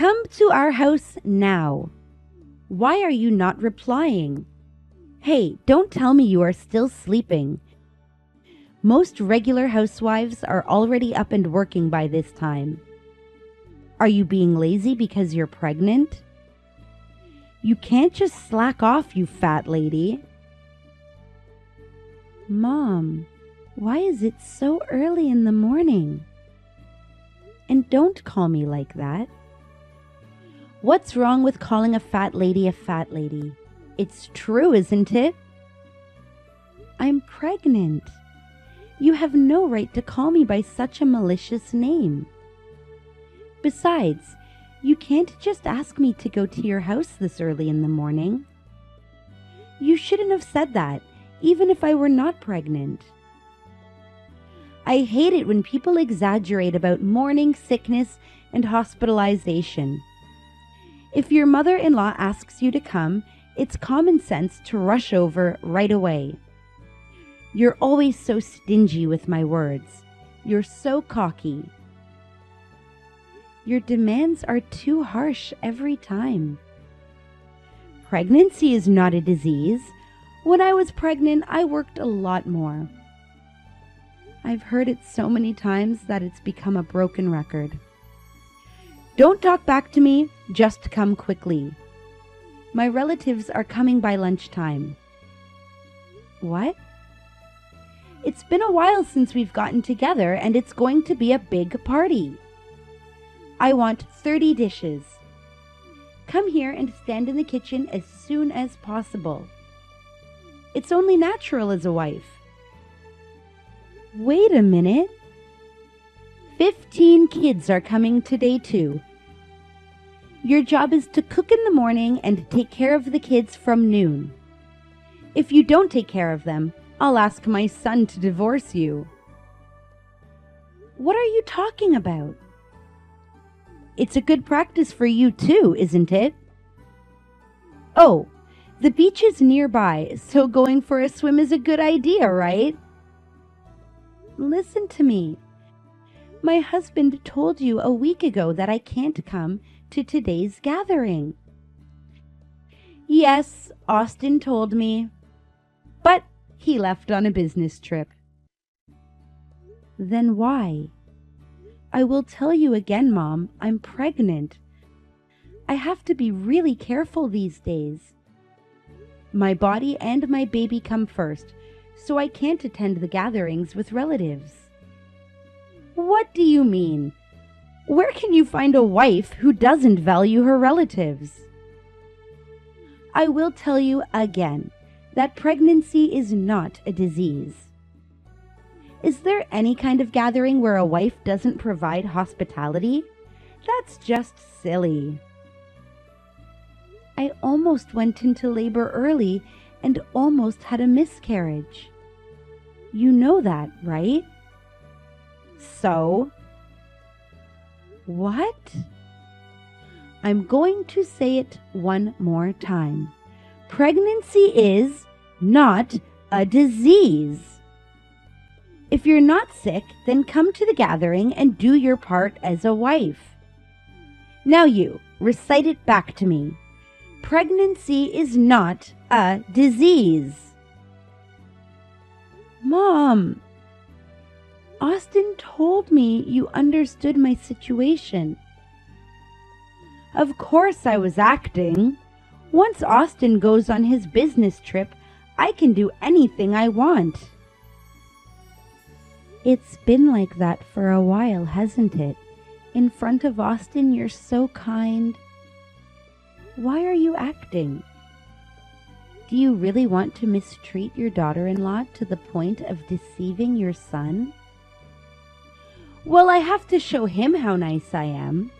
Come to our house now. Why are you not replying? Hey, don't tell me you are still sleeping. Most regular housewives are already up and working by this time. Are you being lazy because you're pregnant? You can't just slack off, you fat lady. Mom, why is it so early in the morning? And don't call me like that. What's wrong with calling a fat lady a fat lady? It's true, isn't it? I'm pregnant. You have no right to call me by such a malicious name. Besides, you can't just ask me to go to your house this early in the morning. You shouldn't have said that, even if I were not pregnant. I hate it when people exaggerate about morning sickness and hospitalization. If your mother-in-law asks you to come, it's common sense to rush over right away. You're always so stingy with my words. You're so cocky. Your demands are too harsh every time. Pregnancy is not a disease. When I was pregnant, I worked a lot more. I've heard it so many times that it's become a broken record. Don't talk back to me, just come quickly. My relatives are coming by lunchtime. What? It's been a while since we've gotten together, and it's going to be a big party. I want 30 dishes. Come here and stand in the kitchen as soon as possible. It's only natural as a wife. Wait a minute. 15 kids are coming today too. Your job is to cook in the morning and take care of the kids from noon. If you don't take care of them, I'll ask my son to divorce you. What are you talking about? It's a good practice for you too, isn't it? Oh, the beach is nearby, so going for a swim is a good idea, right? Listen to me. My husband told you a week ago that I can't come to today's gathering. Yes, Austin told me. But he left on a business trip. Then why? I will tell you again, Mom, I'm pregnant. I have to be really careful these days. My body and my baby come first, so I can't attend the gatherings with relatives. What do you mean? Where can you find a wife who doesn't value her relatives? I will tell you again that pregnancy is not a disease. Is there any kind of gathering where a wife doesn't provide hospitality? That's just silly. I almost went into labor early and almost had a miscarriage. You know that, right? So? What? I'm going to say it one more time. Pregnancy is not a disease. If you're not sick, then come to the gathering and do your part as a wife. Now you, recite it back to me. Pregnancy is not a disease. Mom, Austin told me you understood my situation. Of course I was acting. Once Austin goes on his business trip, I can do anything I want. It's been like that for a while, hasn't it? In front of Austin, you're so kind. Why are you acting? Do you really want to mistreat your daughter-in-law to the point of deceiving your son? Well, I have to show him how nice I am.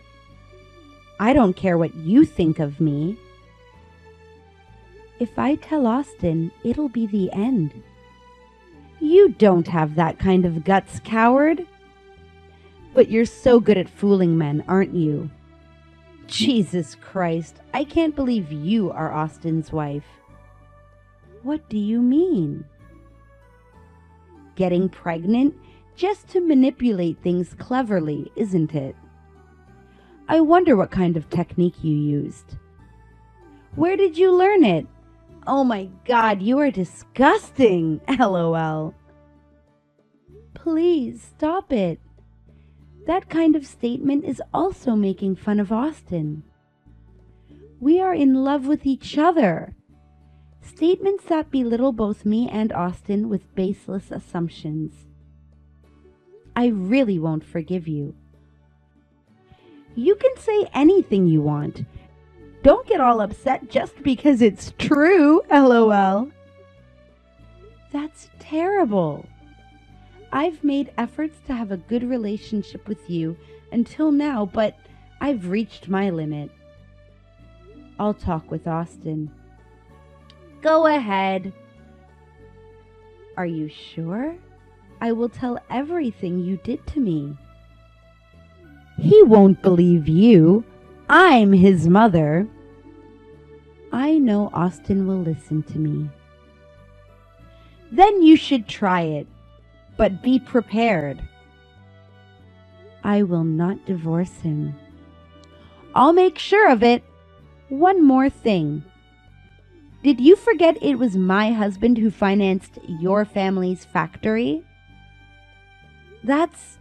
I don't care what you think of me. If I tell Austin, it'll be the end. You don't have that kind of guts, coward. But you're so good at fooling men, aren't you? Jesus Christ, I can't believe you are Austin's wife. What do you mean? Getting pregnant just to manipulate things cleverly, isn't it? I wonder what kind of technique you used. Where did you learn it? Oh my God, you are disgusting, LOL. Please stop it. That kind of statement is also making fun of Austin. We are in love with each other. Statements that belittle both me and Austin with baseless assumptions. I really won't forgive you. You can say anything you want. Don't get all upset just because it's true, LOL. That's terrible. I've made efforts to have a good relationship with you until now, but I've reached my limit. I'll talk with Austin. Go ahead. Are you sure? I will tell everything you did to me. He won't believe you. I'm his mother. I know Austin will listen to me. Then you should try it, but be prepared. I will not divorce him. I'll make sure of it. One more thing. Did you forget it was my husband who financed your family's factory? That's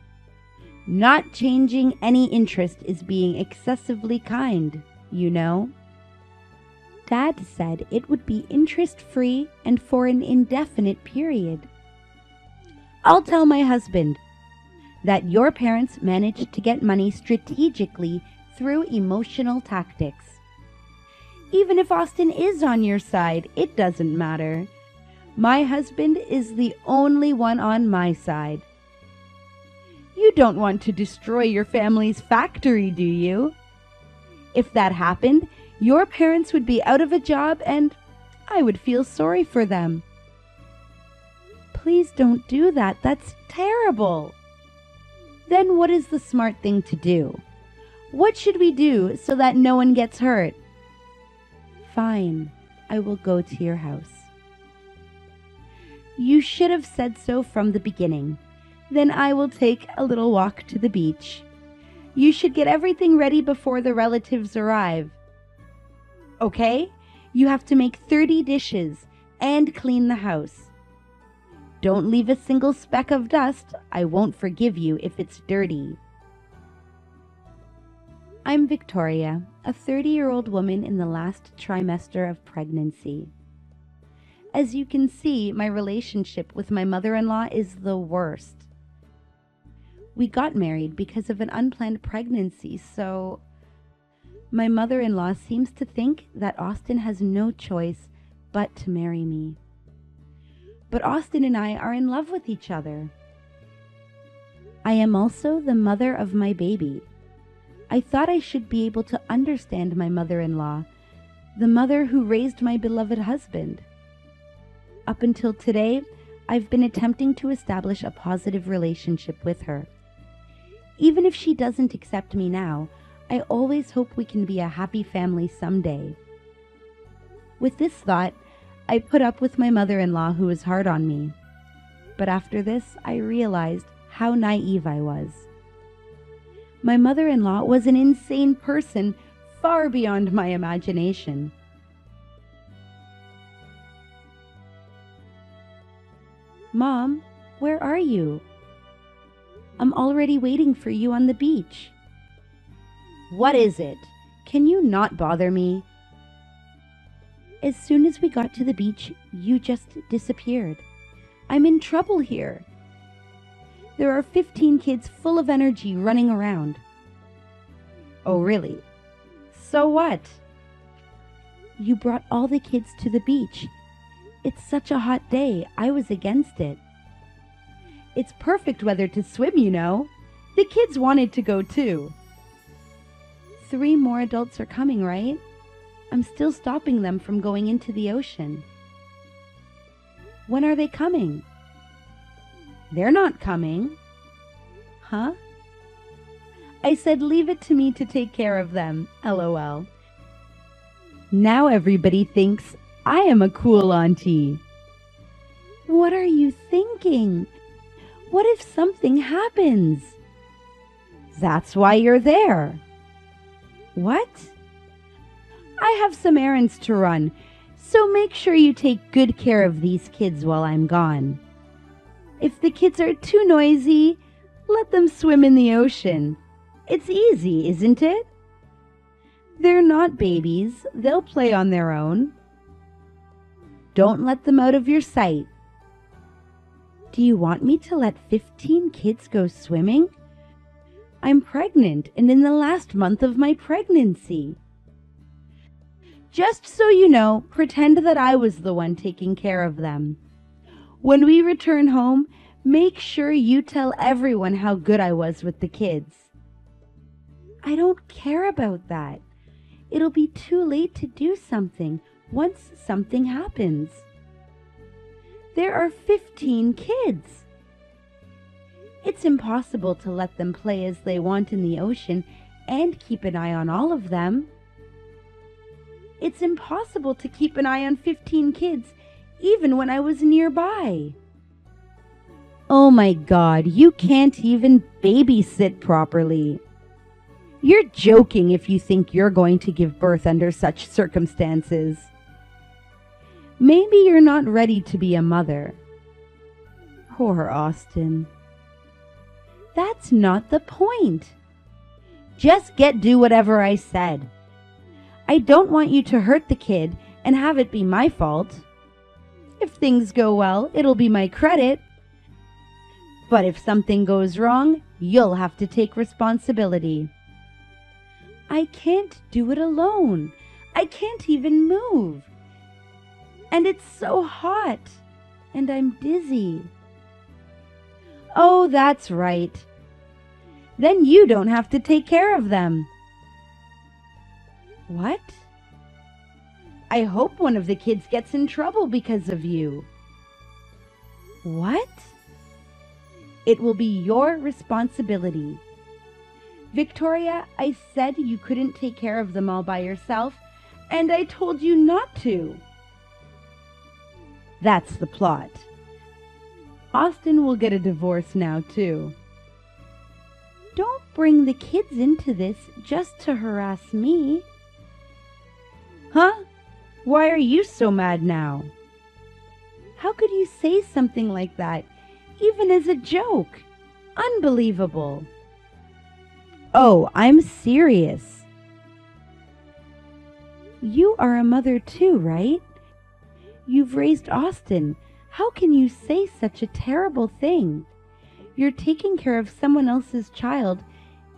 not changing any interest is being excessively kind, you know. Dad said it would be interest-free and for an indefinite period. I'll tell my husband that your parents managed to get money strategically through emotional tactics. Even if Austin is on your side, it doesn't matter. My husband is the only one on my side. You don't want to destroy your family's factory, do you? If that happened, your parents would be out of a job and I would feel sorry for them. Please don't do that. That's terrible. Then what is the smart thing to do? What should we do so that no one gets hurt? Fine, I will go to your house. You should have said so from the beginning. Then I will take a little walk to the beach. You should get everything ready before the relatives arrive. Okay? You have to make 30 dishes and clean the house. Don't leave a single speck of dust. I won't forgive you if it's dirty. I'm Victoria, a 30-year-old woman in the last trimester of pregnancy. As you can see, my relationship with my mother-in-law is the worst. We got married because of an unplanned pregnancy, so my mother-in-law seems to think that Austin has no choice but to marry me. But Austin and I are in love with each other. I am also the mother of my baby. I thought I should be able to understand my mother-in-law, the mother who raised my beloved husband. Up until today, I've been attempting to establish a positive relationship with her. Even if she doesn't accept me now, I always hope we can be a happy family someday. With this thought, I put up with my mother-in-law who was hard on me. But after this, I realized how naive I was. My mother-in-law was an insane person, far beyond my imagination. Mom, where are you? I'm already waiting for you on the beach. What is it? Can you not bother me? As soon as we got to the beach, you just disappeared. I'm in trouble here. There are 15 kids full of energy running around. Oh, really? So what? You brought all the kids to the beach. It's such a hot day. I was against it. It's perfect weather to swim, you know. The kids wanted to go too. 3 more adults are coming, right? I'm still stopping them from going into the ocean. When are they coming? They're not coming. Huh? I said leave it to me to take care of them, LOL. Now everybody thinks I am a cool auntie. What are you thinking? What if something happens? That's why you're there. What? I have some errands to run, so make sure you take good care of these kids while I'm gone. If the kids are too noisy, let them swim in the ocean. It's easy, isn't it? They're not babies. They'll play on their own. Don't let them out of your sight. Do you want me to let 15 kids go swimming? I'm pregnant and in the last month of my pregnancy. Just so you know, pretend that I was the one taking care of them. When we return home, make sure you tell everyone how good I was with the kids. I don't care about that. It'll be too late to do something once something happens. There are 15 kids. It's impossible to let them play as they want in the ocean and keep an eye on all of them. It's impossible to keep an eye on 15 kids, even when I was nearby. Oh my God, you can't even babysit properly. You're joking if you think you're going to give birth under such circumstances. Maybe you're not ready to be a mother. Poor Austin. That's not the point. Just do whatever I said. I don't want you to hurt the kid and have it be my fault. If things go well, it'll be my credit. But if something goes wrong, you'll have to take responsibility. I can't do it alone. I can't even move. And it's so hot. And I'm dizzy. Oh, that's right. Then you don't have to take care of them. What? I hope one of the kids gets in trouble because of you. What? It will be your responsibility. Victoria, I said you couldn't take care of them all by yourself, and I told you not to. That's the plot. Austin will get a divorce now, too. Don't bring the kids into this just to harass me. Huh? Why are you so mad now? How could you say something like that, even as a joke? Unbelievable. Oh, I'm serious. You are a mother too, right? You've raised Austin. How can you say such a terrible thing? You're taking care of someone else's child,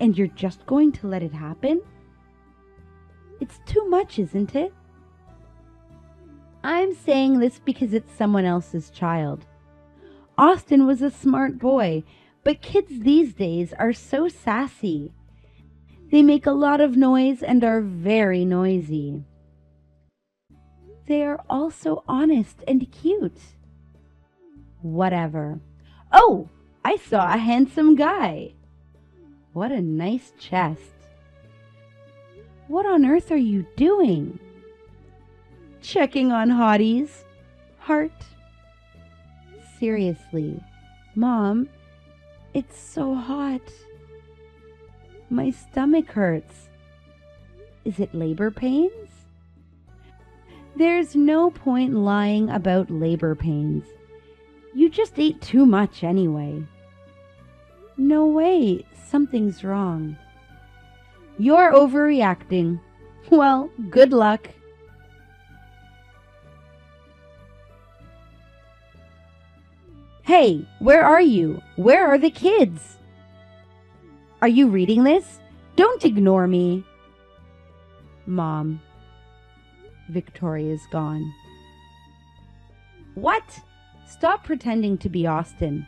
and you're just going to let it happen? It's too much, isn't it? I'm saying this because it's someone else's child. Austin was a smart boy, but kids these days are so sassy. They make a lot of noise and are very noisy. They are also honest and cute. Whatever. Oh, I saw a handsome guy. What a nice chest. What on earth are you doing? Checking on hotties. Heart. Seriously, Mom, it's so hot. My stomach hurts. Is it labor pains? There's no point lying about labor pains. You just ate too much anyway. No way, something's wrong. You're overreacting. Well, good luck. Hey, where are you? Where are the kids? Are you reading this? Don't ignore me. Mom. Victoria's gone. What? Stop pretending to be Austin.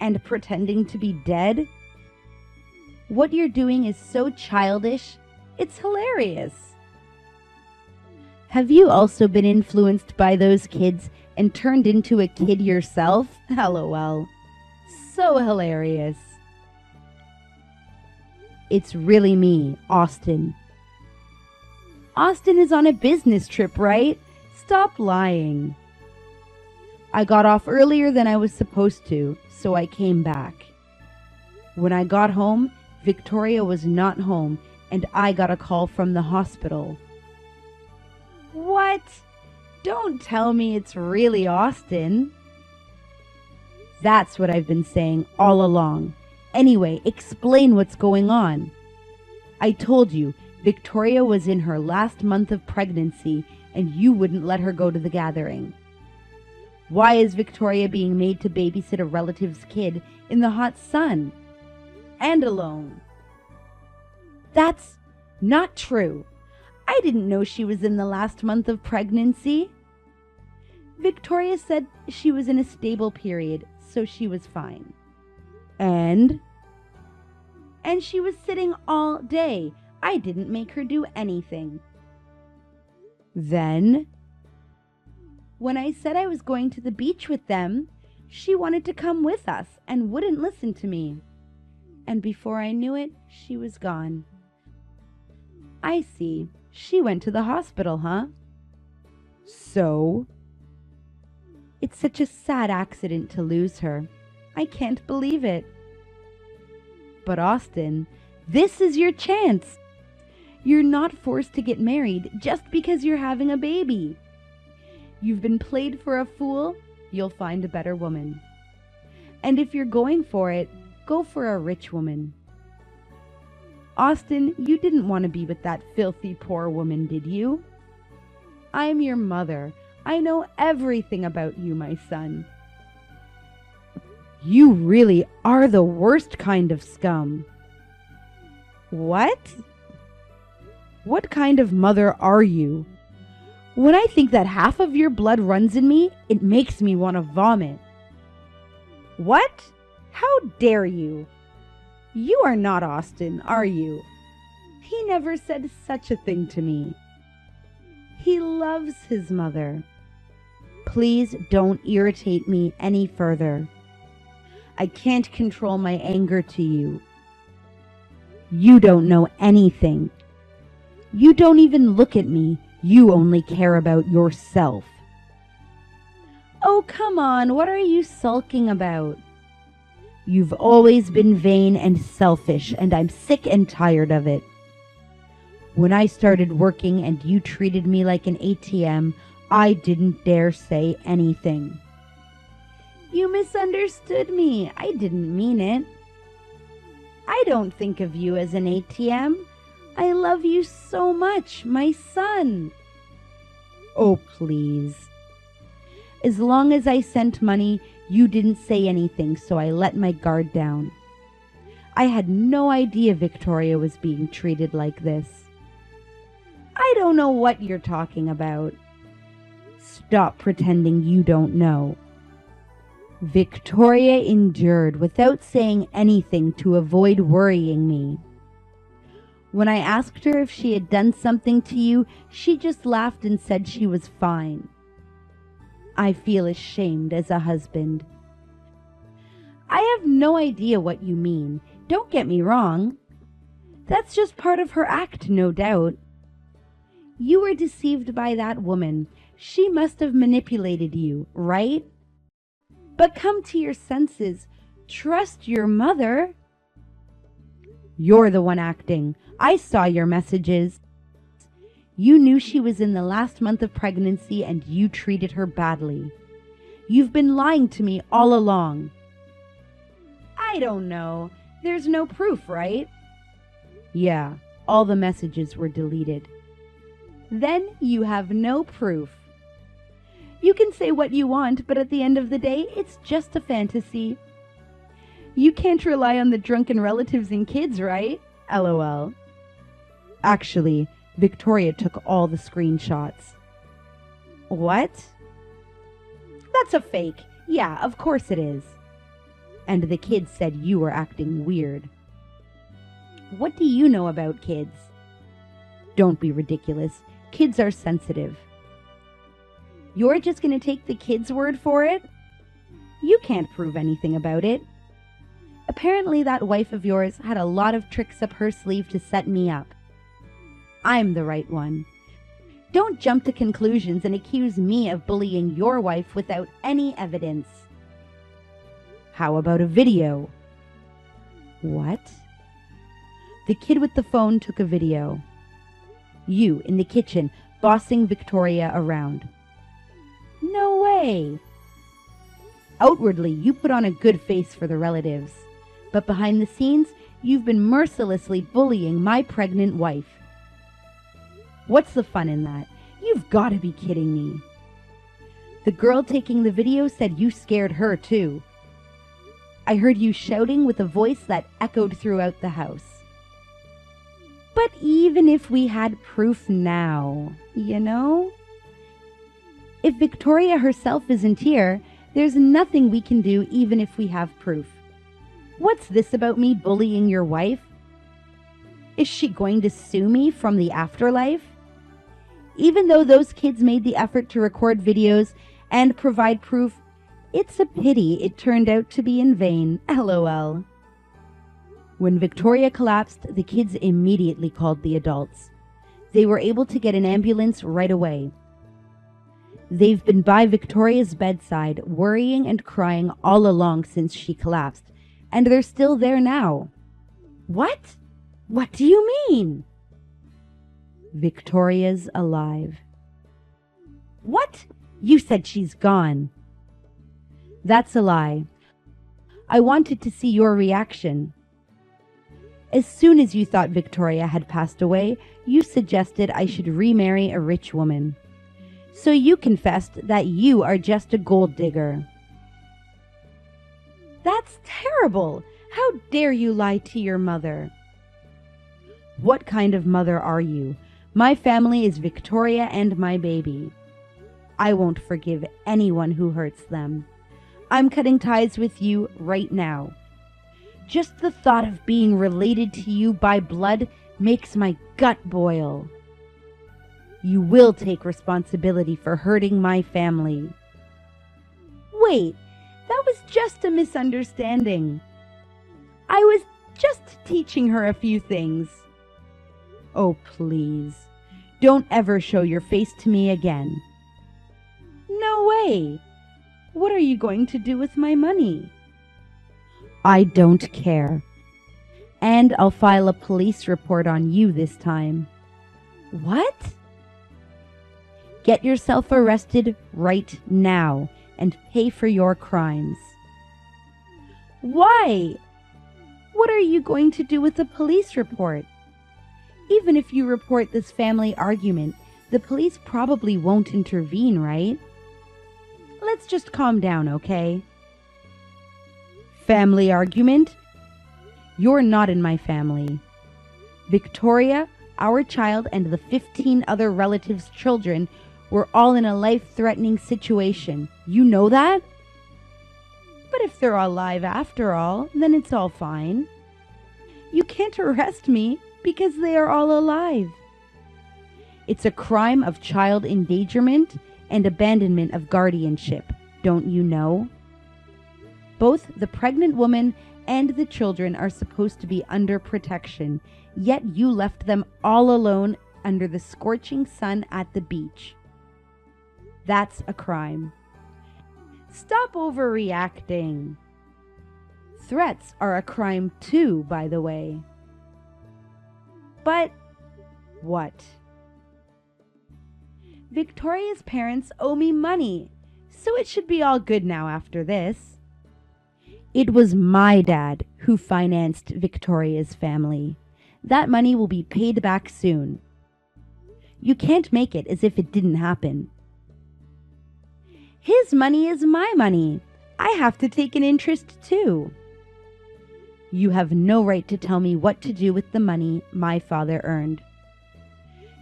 And pretending to be dead? What you're doing is so childish, it's hilarious. Have you also been influenced by those kids and turned into a kid yourself? LOL. So hilarious. It's really me, Austin. Austin is on a business trip, right? Stop lying. I got off earlier than I was supposed to, so I came back. When I got home, Victoria was not home and I got a call from the hospital. What? Don't tell me it's really Austin. That's what I've been saying all along. Anyway, explain what's going on. I told you, Victoria was in her last month of pregnancy and you wouldn't let her go to the gathering. Why is Victoria being made to babysit a relative's kid in the hot sun? And alone? That's not true. I didn't know she was in the last month of pregnancy. Victoria said she was in a stable period, so she was fine. And she was sitting all day. I didn't make her do anything. Then, when I said I was going to the beach with them, she wanted to come with us and wouldn't listen to me. And before I knew it, she was gone. I see. She went to the hospital, huh? So? It's such a sad accident to lose her. I can't believe it. But Austin, this is your chance. You're not forced to get married just because you're having a baby. You've been played for a fool, you'll find a better woman. And if you're going for it, go for a rich woman. Austin, you didn't want to be with that filthy poor woman, did you? I'm your mother. I know everything about you, my son. You really are the worst kind of scum. What? What kind of mother are you? When I think that half of your blood runs in me, it makes me want to vomit. What? How dare you? You are not Austin, are you? He never said such a thing to me. He loves his mother. Please don't irritate me any further. I can't control my anger to you. You don't know anything. You don't even look at me. You only care about yourself. Oh, come on. What are you sulking about? You've always been vain and selfish, and I'm sick and tired of it. When I started working and you treated me like an ATM, I didn't dare say anything. You misunderstood me. I didn't mean it. I don't think of you as an ATM. I love you so much, my son. Oh, please. As long as I sent money, you didn't say anything, so I let my guard down. I had no idea Victoria was being treated like this. I don't know what you're talking about. Stop pretending you don't know. Victoria endured without saying anything to avoid worrying me. When I asked her if she had done something to you, she just laughed and said she was fine. I feel ashamed as a husband. I have no idea what you mean. Don't get me wrong. That's just part of her act, no doubt. You were deceived by that woman. She must have manipulated you, right? But come to your senses. Trust your mother. You're the one acting. I saw your messages. You knew she was in the last month of pregnancy and you treated her badly. You've been lying to me all along. I don't know. There's no proof, right? Yeah, all the messages were deleted. Then you have no proof. You can say what you want, but at the end of the day, it's just a fantasy. You can't rely on the drunken relatives and kids, right? LOL. Actually, Victoria took all the screenshots. What? That's a fake. Yeah, of course it is. And the kids said you were acting weird. What do you know about kids? Don't be ridiculous. Kids are sensitive. You're just going to take the kids' word for it? You can't prove anything about it. Apparently that wife of yours had a lot of tricks up her sleeve to set me up. I'm the right one. Don't jump to conclusions and accuse me of bullying your wife without any evidence. How about a video? What? The kid with the phone took a video. You in the kitchen, bossing Victoria around. No way! Outwardly, you put on a good face for the relatives, but behind the scenes, you've been mercilessly bullying my pregnant wife. What's the fun in that? You've got to be kidding me. The girl taking the video said you scared her too. I heard you shouting with a voice that echoed throughout the house. But even if we had proof now, you know? If Victoria herself isn't here, there's nothing we can do even if we have proof. What's this about me bullying your wife? Is she going to sue me from the afterlife? Even though those kids made the effort to record videos and provide proof, it's a pity it turned out to be in vain, LOL. When Victoria collapsed, the kids immediately called the adults. They were able to get an ambulance right away. They've been by Victoria's bedside, worrying and crying all along since she collapsed, and they're still there now. What? What do you mean? Victoria's alive. What? You said she's gone. That's a lie. I wanted to see your reaction. As soon as you thought Victoria had passed away, you suggested I should remarry a rich woman. So you confessed that you are just a gold digger. That's terrible! How dare you lie to your mother? What kind of mother are you? My family is Victoria and my baby. I won't forgive anyone who hurts them. I'm cutting ties with you right now. Just the thought of being related to you by blood makes my gut boil. You will take responsibility for hurting my family. Wait, that was just a misunderstanding. I was just teaching her a few things. Oh, please, don't ever show your face to me again. No way. What are you going to do with my money? I don't care. And I'll file a police report on you this time. What? Get yourself arrested right now and pay for your crimes. Why? What are you going to do with the police report? Even if you report this family argument, the police probably won't intervene, right? Let's just calm down, okay? Family argument? You're not in my family. Victoria, our child, and the 15 other relatives' children were all in a life-threatening situation. You know that? But if they're alive after all, then it's all fine. You can't arrest me because they are all alive. It's a crime of child endangerment and abandonment of guardianship, don't you know? Both the pregnant woman and the children are supposed to be under protection, yet you left them all alone under the scorching sun at the beach. That's a crime. Stop overreacting. Threats are a crime too, by the way. But what? Victoria's parents owe me money, so it should be all good now after this. It was my dad who financed Victoria's family. That money will be paid back soon. You can't make it as if it didn't happen. His money is my money. I have to take an interest too. You have no right to tell me what to do with the money my father earned.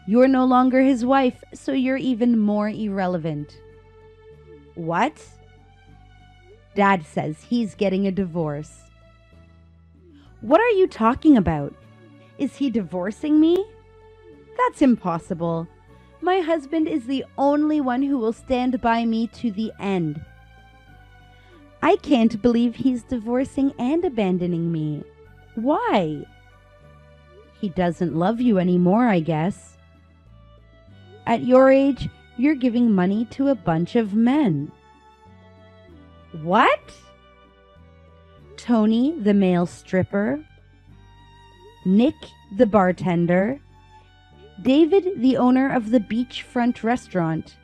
You're no longer his wife, so you're even more irrelevant. What? Dad says he's getting a divorce. What are you talking about? Is he divorcing me? That's impossible. My husband is the only one who will stand by me to the end. I can't believe he's divorcing and abandoning me. Why? He doesn't love you anymore, I guess. At your age, you're giving money to a bunch of men. What? Tony, the male stripper? Nick, the bartender, David, the owner of the beachfront restaurant.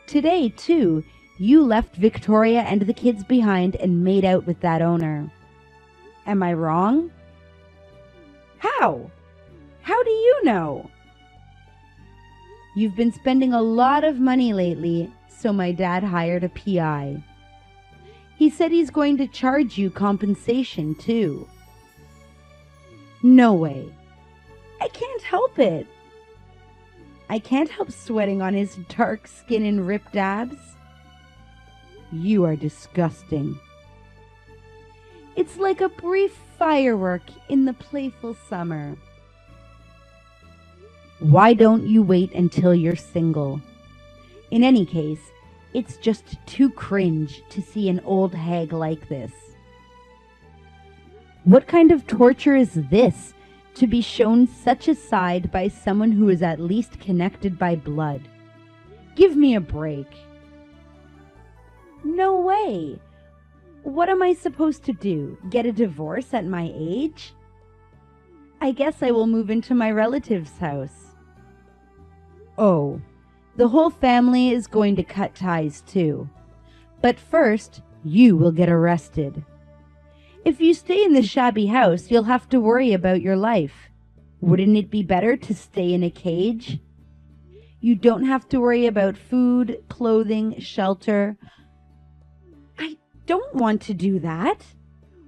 Today, too, you left Victoria and the kids behind and made out with that owner. Am I wrong? How? How do you know? You've been spending a lot of money lately, so my dad hired a PI. He said he's going to charge you compensation, too. No way. I can't help it. I can't help sweating on his dark skin and ripped abs. You are disgusting. It's like a brief firework in the playful summer. Why don't you wait until you're single? In any case, it's just too cringe to see an old hag like this. What kind of torture is this, to be shown such a side by someone who is at least connected by blood? Give me a break. No way. What am I supposed to do? Get a divorce at my age? I guess I will move into my relative's house. Oh, the whole family is going to cut ties too. But first, you will get arrested. If you stay in the shabby house, you'll have to worry about your life. Wouldn't it be better to stay in a cage? You don't have to worry about food, clothing, shelter. I don't want to do that.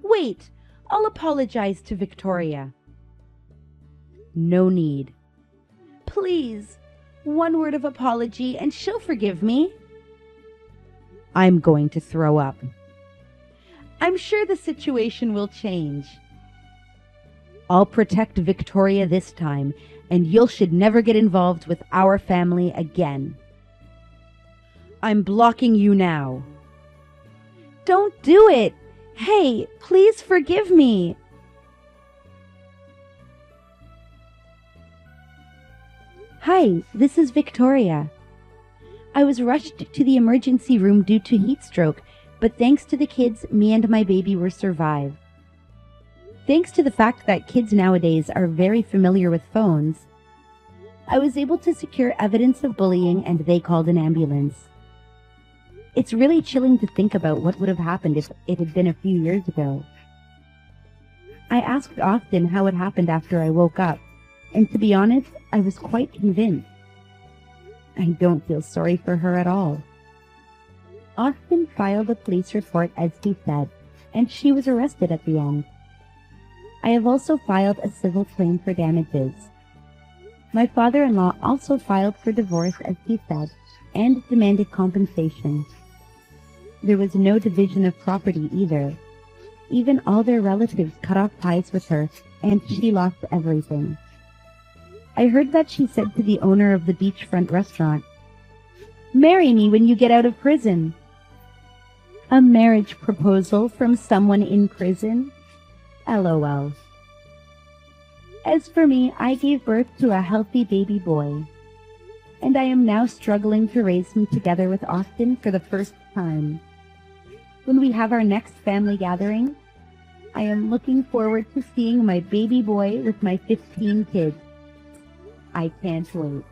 Wait, I'll apologize to Victoria. No need. Please, one word of apology and she'll forgive me. I'm going to throw up. I'm sure the situation will change. I'll protect Victoria this time, and you should never get involved with our family again. I'm blocking you now. Don't do it! Hey, please forgive me! Hi, this is Victoria. I was rushed to the emergency room due to heat stroke, but thanks to the kids, me and my baby were survived. Thanks to the fact that kids nowadays are very familiar with phones, I was able to secure evidence of bullying and they called an ambulance. It's really chilling to think about what would have happened if it had been a few years ago. I asked Austin how it happened after I woke up, and to be honest, I was quite convinced. I don't feel sorry for her at all. Austin filed a police report as he said, and she was arrested at the end. I have also filed a civil claim for damages. My father-in-law also filed for divorce as he said, and demanded compensation. There was no division of property either. Even all their relatives cut off ties with her, and she lost everything. I heard that she said to the owner of the beachfront restaurant, "Marry me when you get out of prison." A marriage proposal from someone in prison? LOL. As for me, I gave birth to a healthy baby boy, and I am now struggling to raise him together with Austin for the first time. When we have our next family gathering, I am looking forward to seeing my baby boy with my 15 kids. I can't wait.